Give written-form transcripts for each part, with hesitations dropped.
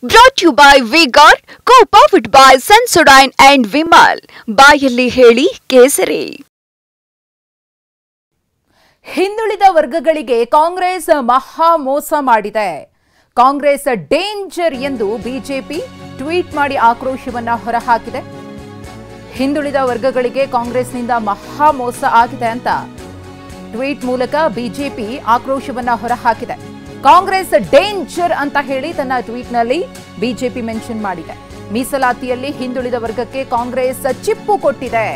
Brought to you by Vigor, co-powered by Sensodyne and Vimal. ಬಾಯಲ್ಲಿ ಹೇಳಿ ಕೇಸರಿ. ಹಿಂದುಳಿದ ವರ್ಗಗಳಿಗೆ ಕಾಂಗ್ರೆಸ್ ಮಹಾ ಮೋಸ ಮಾಡಿದೆ. ಕಾಂಗ್ರೆಸ್ ಡೇಂಜರ್ ಎಂದು ಬಿಜೆಪಿ ಟ್ವೀಟ್ ಮಾಡಿ ಆಕ್ರೋಶವನ್ನ ಹೊರಹಾಕಿದೆ. ಹಿಂದುಳಿದ ವರ್ಗಗಳಿಗೆ ಕಾಂಗ್ರೆಸ್ನಿಂದ ಮಹಾ ಮೋಸ ಆಗಿದೆ ಅಂತ ಟ್ವೀಟ್ ಮೂಲಕ ಬಿಜೆಪಿ ಆಕ್ರೋಶವನ್ನ ಹೊರಹಾಕಿದೆ. ಕಾಂಗ್ರೆಸ್ ಡೇಂಜರ್ ಅಂತ ಹೇಳಿ ತನ್ನ ಟ್ವೀಟ್ನಲ್ಲಿ ಬಿಜೆಪಿ ಮೆನ್ಷನ್ ಮಾಡಿದೆ. ಮೀಸಲಾತಿಯಲ್ಲಿ ಹಿಂದುಳಿದ ವರ್ಗಕ್ಕೆ ಕಾಂಗ್ರೆಸ್ ಚಿಪ್ಪು ಕೊಟ್ಟಿದೆ.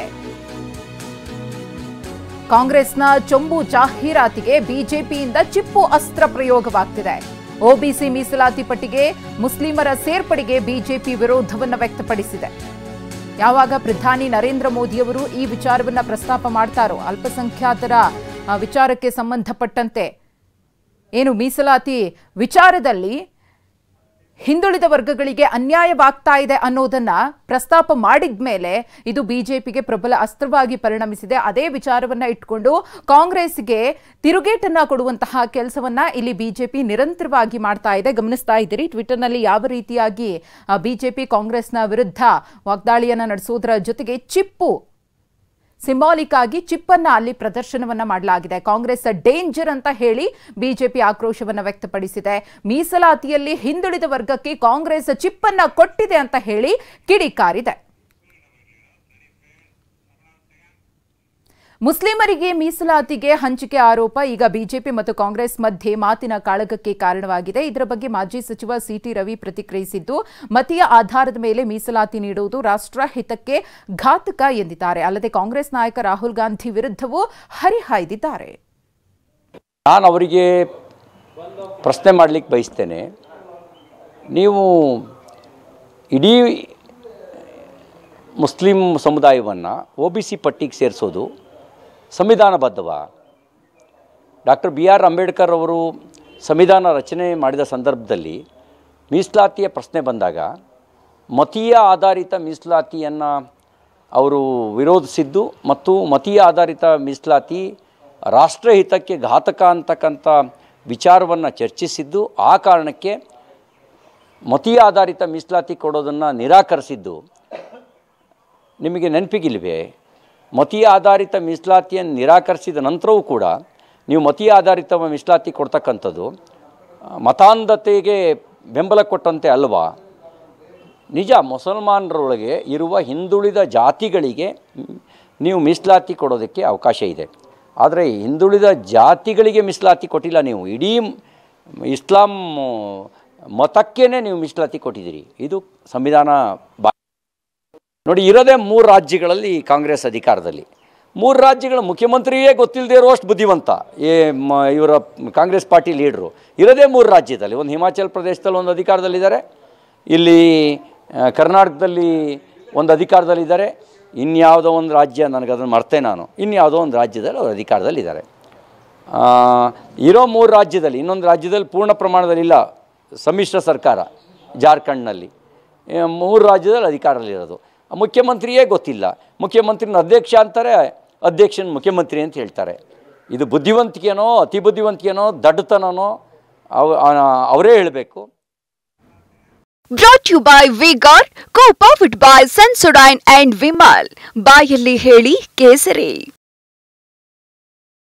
ಕಾಂಗ್ರೆಸ್ನ ಚೊಂಬು ಜಾಹೀರಾತಿಗೆ ಬಿಜೆಪಿಯಿಂದ ಚಿಪ್ಪು ಅಸ್ತ್ರ ಪ್ರಯೋಗವಾಗ್ತಿದೆ. ಒಬಿಸಿ ಮೀಸಲಾತಿ ಪಟ್ಟಿಗೆ ಮುಸ್ಲಿಮರ ಸೇರ್ಪಡೆಗೆ ಬಿಜೆಪಿ ವಿರೋಧವನ್ನು ವ್ಯಕ್ತಪಡಿಸಿದೆ. ಯಾವಾಗ ಪ್ರಧಾನಿ ನರೇಂದ್ರ ಮೋದಿಯವರು ಈ ವಿಚಾರವನ್ನ ಪ್ರಸ್ತಾಪ ಮಾಡ್ತಾರೋ, ಅಲ್ಪಸಂಖ್ಯಾತರ ವಿಚಾರಕ್ಕೆ ಸಂಬಂಧಪಟ್ಟಂತೆ ಏನು ಮೀಸಲಾತಿ ವಿಚಾರದಲ್ಲಿ ಹಿಂದುಳಿದ ವರ್ಗಗಳಿಗೆ ಅನ್ಯಾಯವಾಗ್ತಾ ಇದೆ ಅನ್ನೋದನ್ನ ಪ್ರಸ್ತಾಪ ಮಾಡಿದ ಮೇಲೆ ಇದು ಬಿಜೆಪಿಗೆ ಪ್ರಬಲ ಅಸ್ತ್ರವಾಗಿ ಪರಿಣಮಿಸಿದೆ. ಅದೇ ವಿಚಾರವನ್ನ ಇಟ್ಕೊಂಡು ಕಾಂಗ್ರೆಸ್ಗೆ ತಿರುಗೇಟನ್ನ ಕೊಡುವಂತಹ ಕೆಲಸವನ್ನ ಇಲ್ಲಿ ಬಿಜೆಪಿ ನಿರಂತರವಾಗಿ ಮಾಡ್ತಾ ಇದೆ. ಗಮನಿಸ್ತಾ ಇದ್ದೀರಿ ಟ್ವಿಟರ್ನಲ್ಲಿ ಯಾವ ರೀತಿಯಾಗಿ ಬಿಜೆಪಿ ಕಾಂಗ್ರೆಸ್ನ ವಿರುದ್ಧ ವಾಗ್ದಾಳಿಯನ್ನ ನಡೆಸೋದರ ಜೊತೆಗೆ ಚಿಪ್ಪು ಸಿಂಬಾಲಿಕ್ ಆಗಿ ಚಿಪ್ಪನ್ನ ಅಲ್ಲಿ ಪ್ರದರ್ಶನವನ್ನ ಮಾಡಲಾಗಿದೆ. ಕಾಂಗ್ರೆಸ್ ಡೇಂಜರ್ ಅಂತ ಹೇಳಿ ಬಿಜೆಪಿ ಆಕ್ರೋಶವನ್ನ ವ್ಯಕ್ತಪಡಿಸಿದೆ. ಮೀಸಲಾತಿಯಲ್ಲಿ ಹಿಂದುಳಿದ ವರ್ಗಕ್ಕೆ ಕಾಂಗ್ರೆಸ್ ಚಿಪ್ಪನ್ನ ಕೊಟ್ಟಿದೆ ಅಂತ ಹೇಳಿ ಕಿಡಿಕಾರಿದೆ. ಮುಸ್ಲಿಮರಿಗೆ ಮೀಸಲಾತಿಗೆ ಹಂಚಿಕೆ ಆರೋಪ ಈಗ ಬಿಜೆಪಿ ಮತ್ತು ಕಾಂಗ್ರೆಸ್ ಮಧ್ಯೆ ಮಾತಿನ ಕಾಳಗಕ್ಕೆ ಕಾರಣವಾಗಿದೆ. ಇದರ ಬಗ್ಗೆ ಮಾಜಿ ಸಚಿವ ಸಿಟಿ ರವಿ ಪ್ರತಿಕ್ರಿಯಿಸಿದ್ದು, ಮತೀಯ ಆಧಾರದ ಮೇಲೆ ಮೀಸಲಾತಿ ನೀಡುವುದು ರಾಷ್ಟ್ರ ಹಿತಕ್ಕೆ ಘಾತಕ ಎಂದಿದ್ದಾರೆ. ಅಲ್ಲದೆ ಕಾಂಗ್ರೆಸ್ ನಾಯಕ ರಾಹುಲ್ ಗಾಂಧಿ ವಿರುದ್ಧವೂ ಹರಿಹಾಯ್ದಿದ್ದಾರೆ. ನಾನು ಅವರಿಗೆ ಪ್ರಶ್ನೆ ಮಾಡಲಿಕ್ಕೆ ಬಯಸ್ತೇನೆ. ನೀವು ಇಡೀ ಮುಸ್ಲಿಂ ಸಮುದಾಯವನ್ನು ಒಬಿಸಿ ಪಟ್ಟಿಗೆ ಸೇರಿಸೋದು ಸಂವಿಧಾನಬದ್ಧವ? ಡಾಕ್ಟರ್ BR ಅಂಬೇಡ್ಕರ್ ಅವರು ಸಂವಿಧಾನ ರಚನೆ ಮಾಡಿದ ಸಂದರ್ಭದಲ್ಲಿ ಮೀಸಲಾತಿಯ ಪ್ರಶ್ನೆ ಬಂದಾಗ ಮತೀಯ ಆಧಾರಿತ ಮೀಸಲಾತಿಯನ್ನು ಅವರು ವಿರೋಧಿಸಿದ್ದು ಮತ್ತು ಮತೀಯ ಆಧಾರಿತ ಮೀಸಲಾತಿ ರಾಷ್ಟ್ರಹಿತಕ್ಕೆ ಘಾತಕ ಅಂತಕ್ಕಂಥ ವಿಚಾರವನ್ನು ಚರ್ಚಿಸಿದ್ದು, ಆ ಕಾರಣಕ್ಕೆ ಮತೀಯ ಆಧಾರಿತ ಮೀಸಲಾತಿ ಕೊಡೋದನ್ನು ನಿರಾಕರಿಸಿದ್ದು ನಿಮಗೆ ನೆನಪಿಗಿಲ್ವೇ? ಮತೀಯ ಆಧಾರಿತ ಮೀಸಲಾತಿಯನ್ನು ನಿರಾಕರಿಸಿದ ನಂತರವೂ ಕೂಡ ನೀವು ಮತೀಯ ಆಧಾರಿತ ಮೀಸಲಾತಿ ಕೊಡ್ತಕ್ಕಂಥದ್ದು ಮತಾಂಧತೆಗೆ ಬೆಂಬಲ ಕೊಟ್ಟಂತೆ ಅಲ್ವಾ? ನಿಜ, ಮುಸಲ್ಮಾನರೊಳಗೆ ಇರುವ ಹಿಂದುಳಿದ ಜಾತಿಗಳಿಗೆ ನೀವು ಮೀಸಲಾತಿ ಕೊಡೋದಕ್ಕೆ ಅವಕಾಶ ಇದೆ. ಆದರೆ ಹಿಂದುಳಿದ ಜಾತಿಗಳಿಗೆ ಮೀಸಲಾತಿ ಕೊಟ್ಟಿಲ್ಲ. ನೀವು ಇಡೀ ಇಸ್ಲಾಂ ಮತಕ್ಕೇ ನೀವು ಮೀಸಲಾತಿ ಕೊಟ್ಟಿದ್ದೀರಿ. ಇದು ಸಂವಿಧಾನ ನೋಡಿ. ಇರೋದೇ 3 ರಾಜ್ಯಗಳಲ್ಲಿ ಕಾಂಗ್ರೆಸ್ ಅಧಿಕಾರದಲ್ಲಿ. 3 ರಾಜ್ಯಗಳ ಮುಖ್ಯಮಂತ್ರಿಯೇ ಗೊತ್ತಿಲ್ಲದೆ ಇರುವಷ್ಟು ಬುದ್ಧಿವಂತ ಇವರ ಕಾಂಗ್ರೆಸ್ ಪಾರ್ಟಿ ಲೀಡ್ರು. ಇರೋದೇ 3 ರಾಜ್ಯದಲ್ಲಿ. ಒಂದು ಹಿಮಾಚಲ್ ಪ್ರದೇಶದಲ್ಲಿ ಒಂದು ಅಧಿಕಾರದಲ್ಲಿದ್ದಾರೆ, ಇಲ್ಲಿ ಕರ್ನಾಟಕದಲ್ಲಿ ಒಂದು ಅಧಿಕಾರದಲ್ಲಿದ್ದಾರೆ, ಇನ್ಯಾವುದೋ ಒಂದು ರಾಜ್ಯ ನನಗದನ್ನು ಮರ್ತೆ ನಾನು, ಇನ್ಯಾವುದೋ ಒಂದು ರಾಜ್ಯದಲ್ಲಿ ಅವರು ಅಧಿಕಾರದಲ್ಲಿದ್ದಾರೆ. ಇರೋ 3 ರಾಜ್ಯದಲ್ಲಿ ಇನ್ನೊಂದು ರಾಜ್ಯದಲ್ಲಿ ಪೂರ್ಣ ಪ್ರಮಾಣದಲ್ಲಿ ಇಲ್ಲ, ಸಮ್ಮಿಶ್ರ ಸರ್ಕಾರ ಜಾರ್ಖಂಡ್ನಲ್ಲಿ. 3 ರಾಜ್ಯದಲ್ಲಿ ಅಧಿಕಾರದಲ್ಲಿರೋದು. ಮುಖ್ಯಮಂತ್ರಿಯೇ ಗೊತ್ತಿಲ್ಲ. ಮುಖ್ಯಮಂತ್ರಿನ ಅಧ್ಯಕ್ಷ ಅಂತಾರೆ, ಅಧ್ಯಕ್ಷನ ಮುಖ್ಯಮಂತ್ರಿ ಅಂತ ಹೇಳ್ತಾರೆ. ಇದು ಬುದ್ಧಿವಂತಿಕೆನೋ ಅತಿ ಬುದ್ಧಿವಂತಿಕೆನೋ ದಡ್ಡತನನೋ ಅವರೇ ಹೇಳಬೇಕು. Brought to you by Vigor, co-powered by Sensodyne and Vimal. ಬಾಯಲ್ಲಿ ಹೇಳಿ ಕೇಸರಿ.